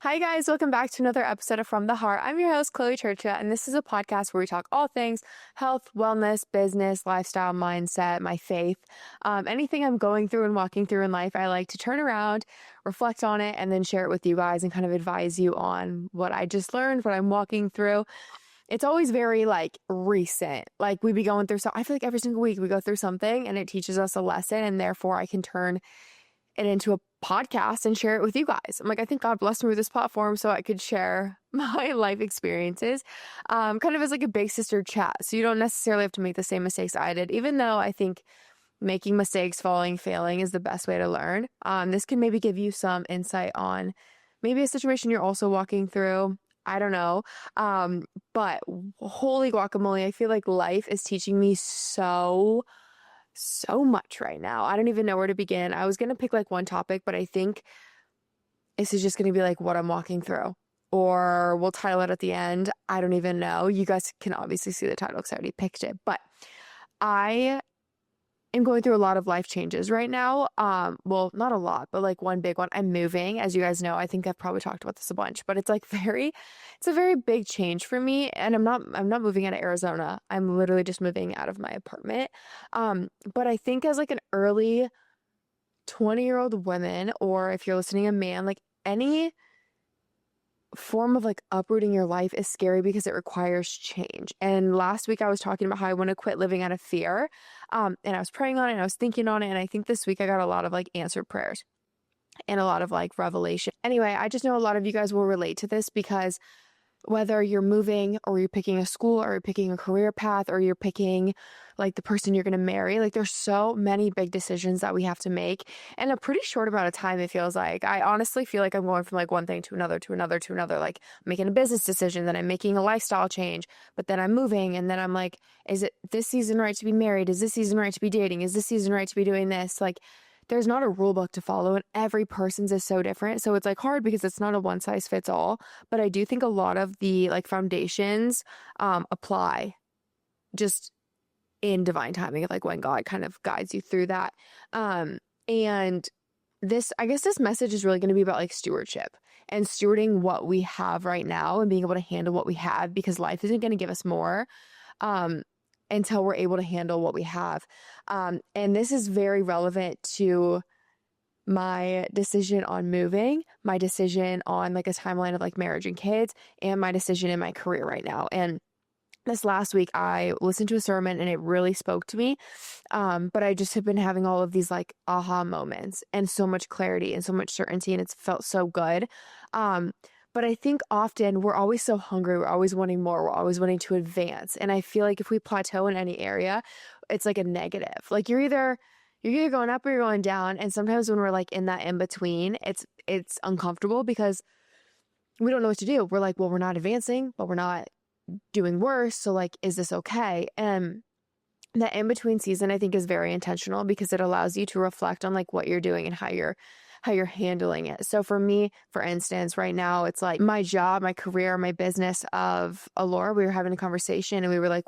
Hi guys, welcome back to another episode of From the Heart. I'm your host, Chloe Trca, and this is a podcast where we talk all things health, wellness, business, lifestyle, mindset, my faith. Anything I'm going through and walking through in life, I like to turn around, reflect on it, and then share it with you guys and kind of advise you on what I just learned, what I'm walking through. It's always very recent. Like we be going through I feel like every single week we go through something and it teaches us a lesson, and therefore I can turn it into a podcast and share it with you guys. I'm like, I think God blessed me with this platform so I could share my life experiences, kind of as like a big sister chat. So you don't necessarily have to make the same mistakes I did, even though I think making mistakes, failing is the best way to learn. This can maybe give you some insight on maybe a situation you're also walking through. I don't know. But holy guacamole, I feel like life is teaching me so much right now. I don't even know where to begin. I was going to pick one topic, but I think this is just going to be what I'm walking through, or we'll title it at the end. I don't even know. You guys can obviously see the title because I already picked it, but I am going through a lot of life changes right now. Well, not a lot, but one big one. I'm moving, as you guys know. I think I've probably talked about this a bunch, but it's it's a very big change for me. And I'm not moving out of Arizona. I'm literally just moving out of my apartment. But I think as an early 20-year-old woman, or if you're listening, a man, any form of uprooting your life is scary because it requires change. And last week I was talking about how I want to quit living out of fear. And I was praying on it and I was thinking on it. And I think this week I got a lot of answered prayers and a lot of revelation. Anyway, I just know a lot of you guys will relate to this, because whether you're moving or you're picking a school or you're picking a career path or you're picking the person you're going to marry, there's so many big decisions that we have to make in a pretty short amount of time. It feels like I honestly feel like I'm going from one thing to another, making a business decision, then I'm making a lifestyle change, but then I'm moving. And then I'm is it this season right to be married? Is this season right to be dating? Is this season right to be doing this? There's not a rule book to follow, and every person's is so different. So it's hard because it's not a one size fits all. But I do think a lot of the foundations apply just in divine timing, of when God kind of guides you through that. And I guess this message is really going to be about stewardship and stewarding what we have right now and being able to handle what we have, because life isn't going to give us more until we're able to handle what we have. And this is very relevant to my decision on moving, my decision on a timeline of marriage and kids, and my decision in my career right now. And this last week I listened to a sermon and it really spoke to me. But I just have been having all of these aha moments and so much clarity and so much certainty, and it's felt so good. But I think often we're always so hungry. We're always wanting more. We're always wanting to advance. And I feel if we plateau in any area, it's a negative. You're either going up or you're going down. And sometimes when we're in that in between, it's uncomfortable because we don't know what to do. We're well, we're not advancing, but we're not doing worse. So is this okay? And that in between season, I think, is very intentional because it allows you to reflect on what you're doing and how you're handling it. So for me, for instance, right now, it's my job, my career, my business of Alora, we were having a conversation and we were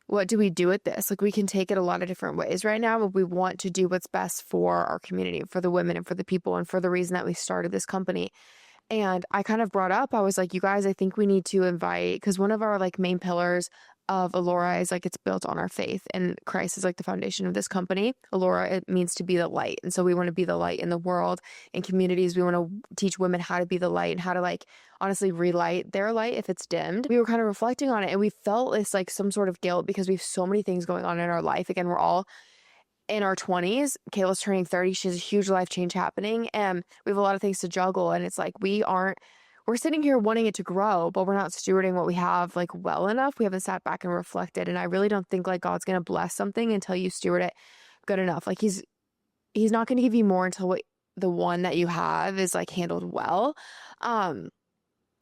what do we do with this? We can take it a lot of different ways right now, but we want to do what's best for our community, for the women and for the people, and for the reason that we started this company. And I kind of brought up, I was you guys, I think we need to invite, because one of our main pillars of Alora is it's built on our faith, and Christ is the foundation of this company. Alora, it means to be the light. And so we want to be the light in the world, in communities. We want to teach women how to be the light and how to honestly relight their light if it's dimmed. We were kind of reflecting on it, and we felt this some sort of guilt because we have so many things going on in our life. Again, we're all in our 20s. Kayla's turning 30. She has a huge life change happening, and we have a lot of things to juggle. And it's we're sitting here wanting it to grow, but we're not stewarding what we have well enough. We haven't sat back and reflected. And I really don't think God's going to bless something until you steward it good enough. He's not going to give you more until the one that you have is handled well. And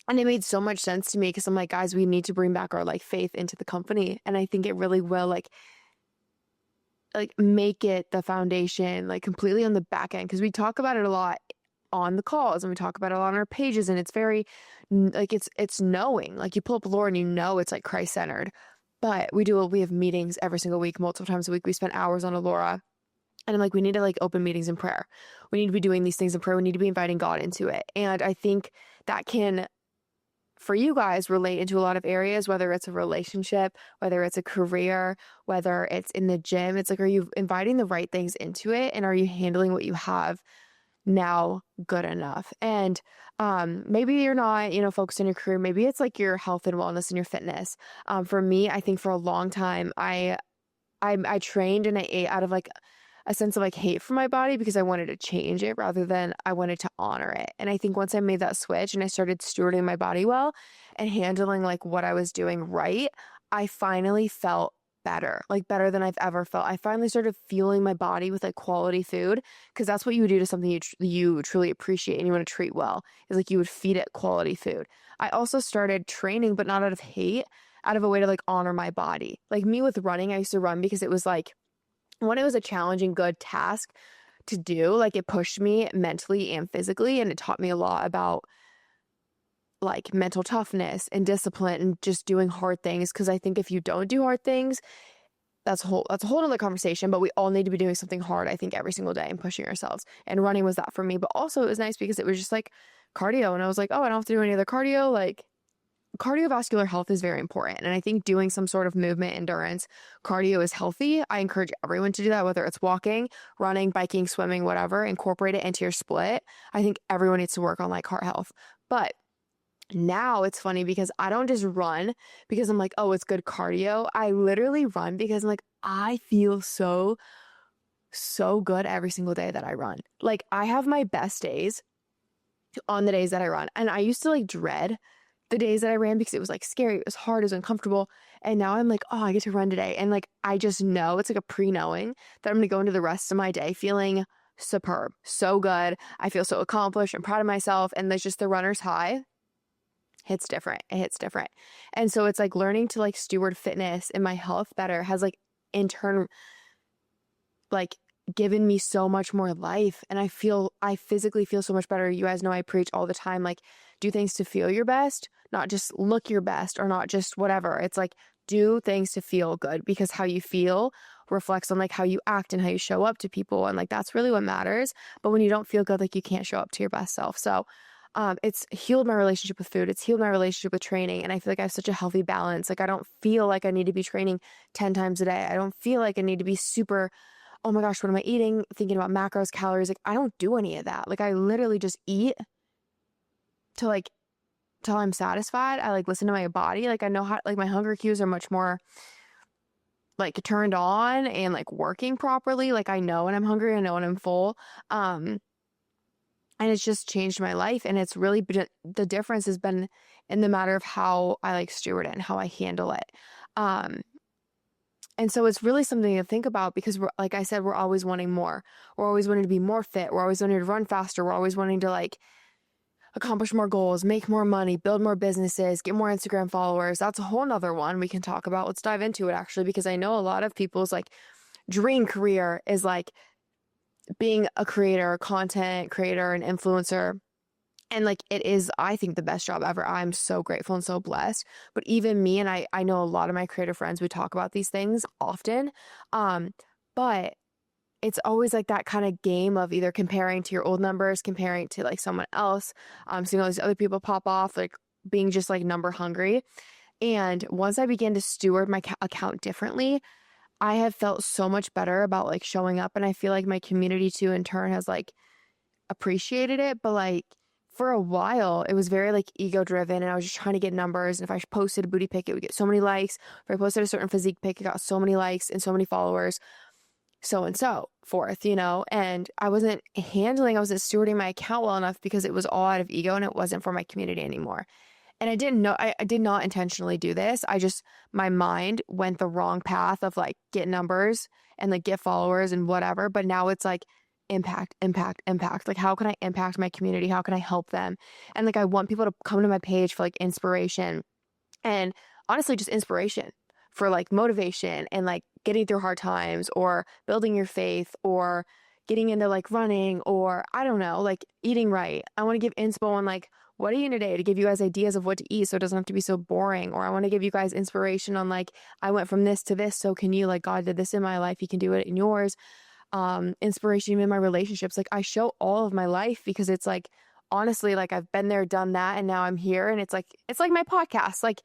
it made so much sense to me because I'm guys, we need to bring back our faith into the company. And I think it really will make it the foundation completely on the back end, because we talk about it a lot on the calls and we talk about it a lot on our pages, and it's very it's knowing, you pull up Lord and it's Christ centered. But we have meetings every single week, multiple times a week. We spend hours on Alora And I'm like, we need to like open meetings in prayer. We need to be doing these things in prayer. We need to be inviting God into it. And I think that can, for you guys, relate into a lot of areas, whether it's a relationship, whether it's a career, whether it's in the gym. It's like, are you inviting the right things into it? And are you handling what you have now good enough? And maybe you're not, focused on your career. Maybe it's like your health and wellness and your fitness. For me, I think for a long time, I trained and I ate out of like a sense of like hate for my body because I wanted to change it rather than I wanted to honor it. And I think once I made that switch and I started stewarding my body well and handling like what I was doing right, I finally felt better, like better than I've ever felt. I finally started fueling my body with like quality food, because that's what you would do to something you truly appreciate and you want to treat well, is like you would feed it quality food. I also started training, but not out of hate, out of a way to like honor my body. Like me with running, I used to run because it was like, one, it was a challenging, good task to do. Like it pushed me mentally and physically, and it taught me a lot about like mental toughness and discipline and just doing hard things. Cause I think if you don't do hard things, that's a whole other conversation, but we all need to be doing something hard, I think, every single day and pushing ourselves. And running was that for me. But also it was nice because it was just like cardio. And I was like, oh, I don't have to do any other cardio. Like cardiovascular health is very important. And I think doing some sort of movement endurance cardio is healthy. I encourage everyone to do that, whether it's walking, running, biking, swimming, whatever. Incorporate it into your split. I think everyone needs to work on like heart health. But now it's funny because I don't just run because I'm like, oh, it's good cardio. I literally run because I'm like, I feel so good every single day that I run. Like I have my best days on the days that I run. And I used to like dread the days that I ran because it was like scary, it was hard, it was uncomfortable. And now I'm like, oh, I get to run today. And like, I just know, it's like a pre-knowing that I'm going to go into the rest of my day feeling superb, so good. I feel so accomplished. I'm proud of myself. And there's just the runner's high hits different. It hits different. And so it's like learning to like steward fitness and my health better has like in turn, like given me so much more life. And I physically feel so much better. You guys know I preach all the time, like do things to feel your best, not just look your best or not just whatever. It's like do things to feel good, because how you feel reflects on like how you act and how you show up to people. And like, that's really what matters. But when you don't feel good, like you can't show up to your best self. So it's healed my relationship with food. It's healed my relationship with training. And I feel like I have such a healthy balance. Like I don't feel like I need to be training 10 times a day. I don't feel like I need to be super, oh my gosh, what am I eating? Thinking about macros, calories. Like I don't do any of that. Like I literally just eat to like, till I'm satisfied. I like listen to my body. Like I know how, like my hunger cues are much more like turned on and like working properly. Like I know when I'm hungry, I know when I'm full. And it's just changed my life. And it's really been, the difference has been in the matter of how I like steward it and how I handle it. And so it's really something to think about, because we're, like I said, we're always wanting more. We're always wanting to be more fit. We're always wanting to run faster. We're always wanting to like accomplish more goals, make more money, build more businesses, get more Instagram followers. That's a whole nother one we can talk about. Let's dive into it actually, because I know a lot of people's like dream career is like being a creator, content creator, an influencer. And like, it is, I think, the best job ever. I'm so grateful and so blessed. But even me, and I know a lot of my creative friends, we talk about these things often. But it's always like that kind of game of either comparing to your old numbers, comparing to like someone else, seeing all these other people pop off, like being just like number hungry. And once I began to steward my account differently, I have felt so much better about like showing up. And I feel like my community too, in turn, has like appreciated it. But like for a while, it was very like ego driven, and I was just trying to get numbers. And if I posted a booty pic, it would get so many likes. If I posted a certain physique pic, it got so many likes and so many followers, so and so forth, and I wasn't stewarding my account well enough because it was all out of ego and it wasn't for my community anymore. And I didn't know, I did not intentionally do this. My mind went the wrong path of like get numbers and like get followers and whatever. But now it's like impact, impact, impact. Like how can I impact my community? How can I help them? And like, I want people to come to my page for like inspiration, and honestly, just inspiration for like motivation and like getting through hard times or building your faith or getting into like running or I don't know, like eating right. I want to give inspo on like, what are you eating today, to give you guys ideas of what to eat so it doesn't have to be so boring. Or I want to give you guys inspiration on like, I went from this to this, so can you? Like God did this in my life, you can do it in yours. inspiration in my relationships. Like I show all of my life because it's like, honestly, like I've been there, done that, and now I'm here. And it's like my podcast. Like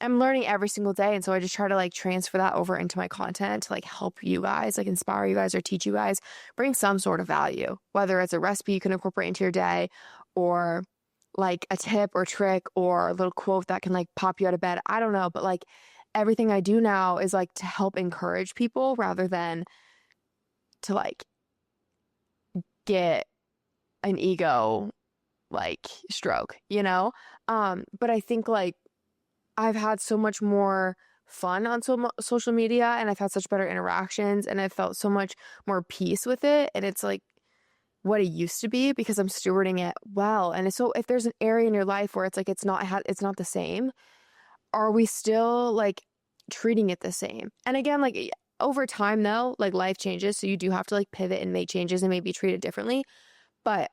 I'm learning every single day. And so I just try to like transfer that over into my content to like help you guys, like inspire you guys or teach you guys, bring some sort of value, whether it's a recipe you can incorporate into your day or like a tip or trick or a little quote that can like pop you out of bed. I don't know. But like everything I do now is like to help encourage people rather than to like get an ego like stroke, you know? But I think like I've had so much more fun on social media and I've had such better interactions and I've felt so much more peace with it. And it's like what it used to be because I'm stewarding it well. And so if there's an area in your life where it's like it's not the same, are we still like treating it the same? And again, like over time though, like life changes, so you do have to like pivot and make changes and maybe treat it differently. But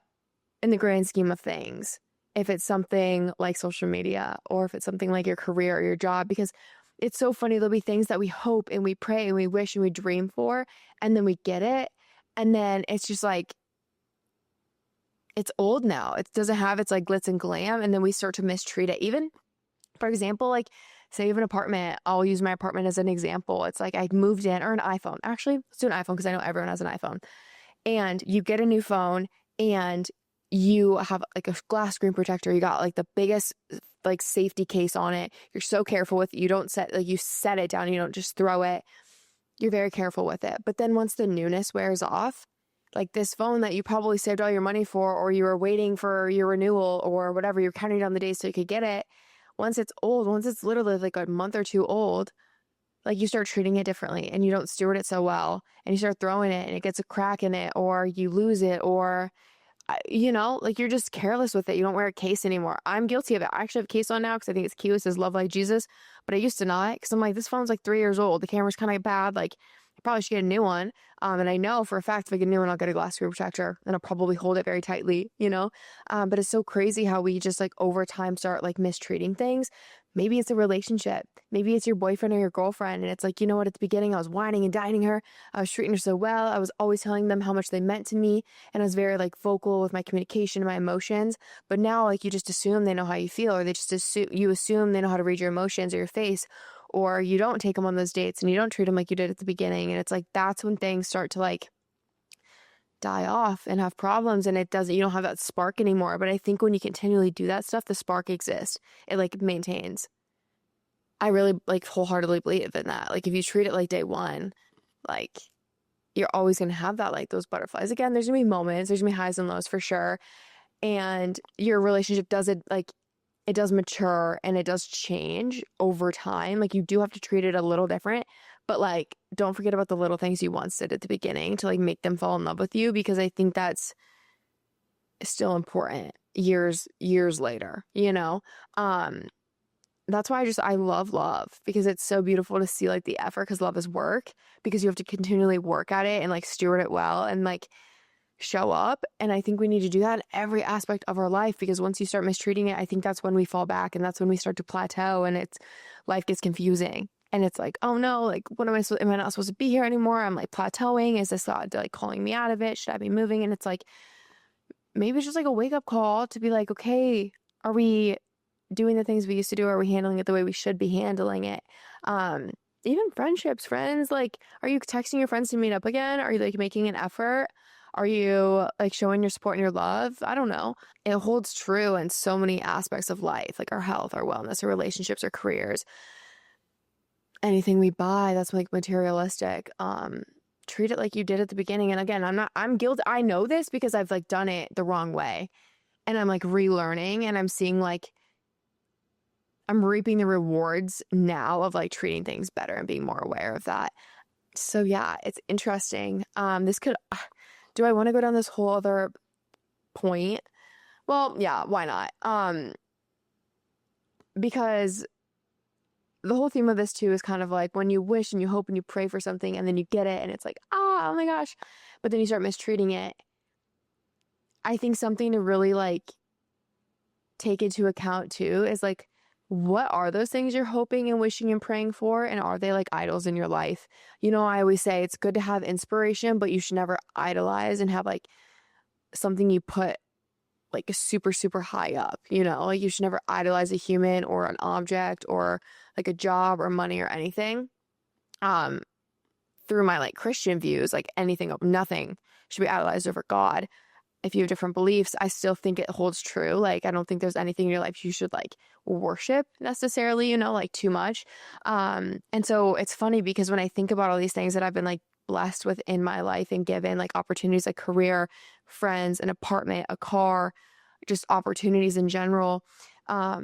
in the grand scheme of things, if it's something like social media or if it's something like your career or your job, because it's so funny, there'll be things that we hope and we pray and we wish and we dream for, and then we get it. And then it's just like, it's old now. It doesn't have its like glitz and glam. And then we start to mistreat it. Even, for example, like say you have an apartment, I'll use my apartment as an example. It's like I moved in, or an iPhone. Actually, let's do an iPhone because I know everyone has an iPhone. And you get a new phone and you have like a glass screen protector. You got like the biggest like safety case on it. You're so careful with it. You don't set like you set it down. You don't just throw it. You're very careful with it. But then once the newness wears off, like this phone that you probably saved all your money for, or you were waiting for your renewal or whatever, you're counting down the days so you could get it. Once it's old, once it's literally like a month or two old, like you start treating it differently and you don't steward it so well and you start throwing it and it gets a crack in it or you lose it or like you're just careless with it. You don't wear a case anymore. I'm guilty of it. I actually have a case on now because I think it's cute. It says love like Jesus, but I used to not because I'm like, this phone's like 3 years old. The camera's kind of bad. Like I probably should get a new one. And I know for a fact if I get a new one, I'll get a glass screen protector and I'll probably hold it very tightly. But it's so crazy how we just like over time start like mistreating things. Maybe it's a relationship. Maybe it's your boyfriend or your girlfriend. And it's like, you know what, at the beginning, I was whining and dining her. I was treating her so well. I was always telling them how much they meant to me. And I was very like vocal with my communication and my emotions. But now like you just assume they know how you feel, or they just assume they know how to read your emotions or your face, or you don't take them on those dates and you don't treat them like you did at the beginning. And it's like, that's when things start to like die off and have problems, and you don't have that spark anymore. But I think when you continually do that stuff, the spark exists. It like maintains. I really like wholeheartedly believe in that. Like if you treat it like day one, like you're always going to have that, like those butterflies. Again, there's going to be moments, there's going to be highs and lows for sure. And your relationship it does mature and it does change over time. Like you do have to treat it a little different, but like don't forget about the little things you once did at the beginning to like make them fall in love with you, because I think that's still important years later. That's why I love love, because it's so beautiful to see like the effort, because love is work, because you have to continually work at it and like steward it well and like show up. And I think we need to do that in every aspect of our life, because once you start mistreating it, I think that's when we fall back and that's when we start to plateau and life gets confusing. And it's like, oh no, like am I not supposed to be here anymore? I'm like plateauing. Is this God like calling me out of it? Should I be moving? And it's like, maybe it's just like a wake up call to be like, okay, are we doing the things we used to do? Are we handling it the way we should be handling it? Even friends, like, are you texting your friends to meet up again? Are you like making an effort? Are you like showing your support and your love? I don't know. It holds true in so many aspects of life, like our health, our wellness, our relationships, our careers, anything we buy that's like materialistic. Treat it like you did at the beginning. And again, I'm guilty. I know this because I've like done it the wrong way, and I'm like relearning, and I'm seeing like, I'm reaping the rewards now of like treating things better and being more aware of that. So yeah, it's interesting. Do I want to go down this whole other point? Well, yeah, why not? Because the whole theme of this too is kind of like when you wish and you hope and you pray for something and then you get it and it's like, oh my gosh, but then you start mistreating it. I think something to really like take into account too is like, what are those things you're hoping and wishing and praying for? And are they like idols in your life? I always say it's good to have inspiration, but you should never idolize and have like something you put like super, super high up, like you should never idolize a human or an object or like a job or money or anything. Um, Through my like Christian views, like nothing should be idolized over God. If you have different beliefs, I still think it holds true. Like, I don't think there's anything in your life you should like worship necessarily, like too much. And so it's funny because when I think about all these things that I've been like blessed with in my life and given like opportunities like career, friends, an apartment, a car, just opportunities in general, I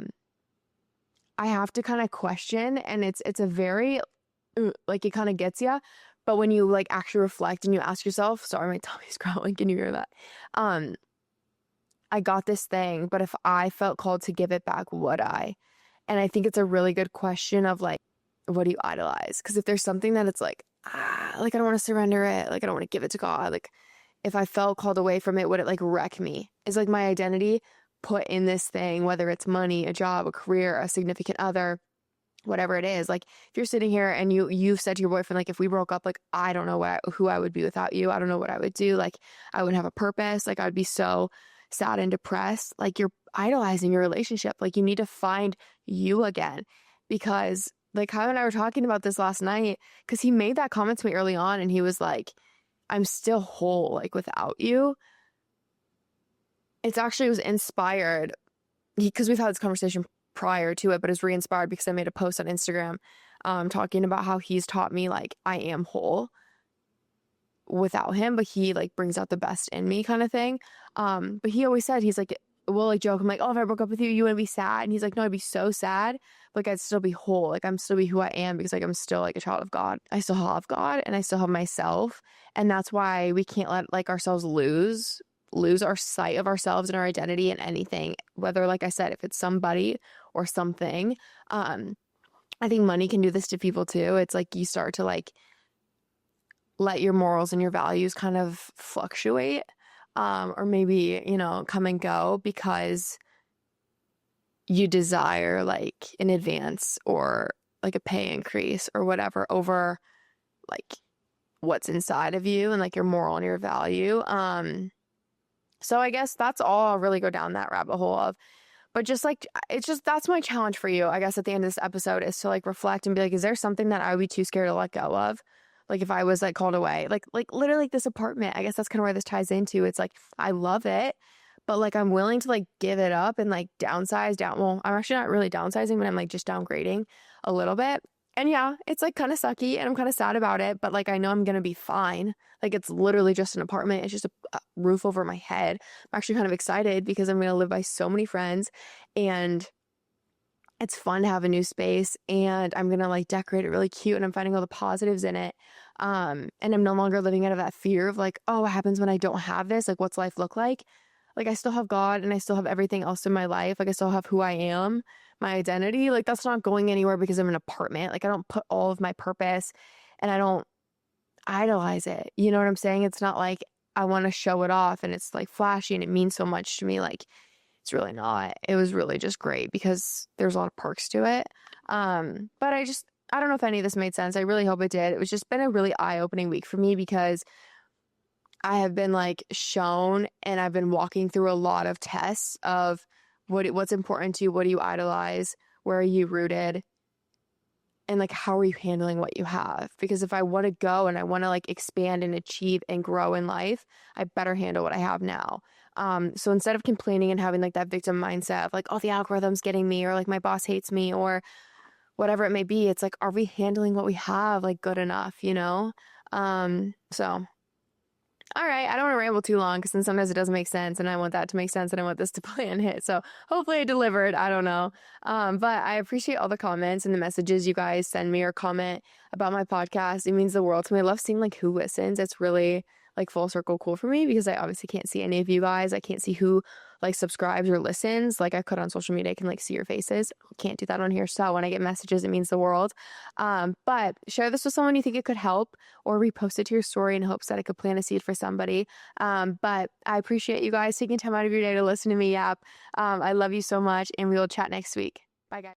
have to kind of question, and it's a very like it kind of gets you. But when you like actually reflect and you ask yourself, sorry, my tummy's growling. Can you hear that? Um, I got this thing, but if I felt called to give it back, would I? And I think it's a really good question of like, what do you idolize? Because if there's something that it's like I don't want to surrender it, like I don't want to give it to God, like if I felt called away from it, would it like wreck me? Is like my identity put in this thing, whether it's money, a job, a career, a significant other, whatever it is. Like if you're sitting here and you've said to your boyfriend, like if we broke up, like I don't know who I would be without you. I don't know what I would do. Like I wouldn't have a purpose. Like I'd be so sad and depressed. Like you're idolizing your relationship. Like you need to find you again, because like Kyle and I were talking about this last night, because he made that comment to me early on and he was like, I'm still whole, like without you. It was inspired because we've had this conversation prior to it, but it's re-inspired because I made a post on Instagram talking about how he's taught me like I am whole without him, but he like brings out the best in me kind of thing. But he always said, he's like, we'll like joke, I'm like, oh, if I broke up with you, you wouldn't be sad. And he's like, no, I'd be so sad, but like I'd still be whole. Like I'm still be who I am because like I'm still like a child of God. I still have God and I still have myself. And that's why we can't let like ourselves lose our sight of ourselves and our identity in anything, whether, like I said, if it's somebody or something. I think money can do this to people too. It's like you start to like let your morals and your values kind of fluctuate, or maybe, come and go because you desire like an advance or like a pay increase or whatever over like what's inside of you and like your moral and your value. So I guess that's all I'll really go down that rabbit hole of. But just like, that's my challenge for you, I guess, at the end of this episode is to like reflect and be like, is there something that I would be too scared to let go of? Like if I was like called away, like literally like this apartment, I guess that's kind of where this ties into. It's like, I love it, but like I'm willing to like give it up and like downsize down. Well, I'm actually not really downsizing, but I'm like just downgrading a little bit. And yeah, it's like kind of sucky and I'm kind of sad about it, but like I know I'm going to be fine. Like it's literally just an apartment. It's just a roof over my head. I'm actually kind of excited because I'm going to live by so many friends and it's fun to have a new space and I'm going to like decorate it really cute and I'm finding all the positives in it. And I'm no longer living out of that fear of like, oh, what happens when I don't have this? Like, what's life look like? Like I still have God and I still have everything else in my life. Like I still have who I am, my identity. Like that's not going anywhere because I'm in an apartment. Like I don't put all of my purpose and I don't idolize it. You know what I'm saying? It's not like I want to show it off and it's like flashy and it means so much to me. Like it's really not. It was really just great because there's a lot of perks to it. But I don't know if any of this made sense. I really hope it did. It was just been a really eye-opening week for me because I have been like shown and I've been walking through a lot of tests of what's important to you, what do you idolize, where are you rooted, and like how are you handling what you have? Because if I want to go and I want to like expand and achieve and grow in life, I better handle what I have now. So instead of complaining and having like that victim mindset of like, oh, the algorithm's getting me or like my boss hates me or whatever it may be, it's like, are we handling what we have like good enough? So all right, I don't want to ramble too long because then sometimes it doesn't make sense and I want that to make sense and I want this to play and hit. So hopefully I delivered. I don't know. But I appreciate all the comments and the messages you guys send me or comment about my podcast. It means the world to me. I love seeing like who listens. It's really like full circle cool for me because I obviously can't see any of you guys. I can't see who like subscribes or listens. Like I could on social media, I can like see your faces. Can't do that on here. So when I get messages, it means the world. But share this with someone you think it could help or repost it to your story in hopes that it could plant a seed for somebody. But I appreciate you guys taking time out of your day to listen to me yap. I love you so much and we will chat next week. Bye guys.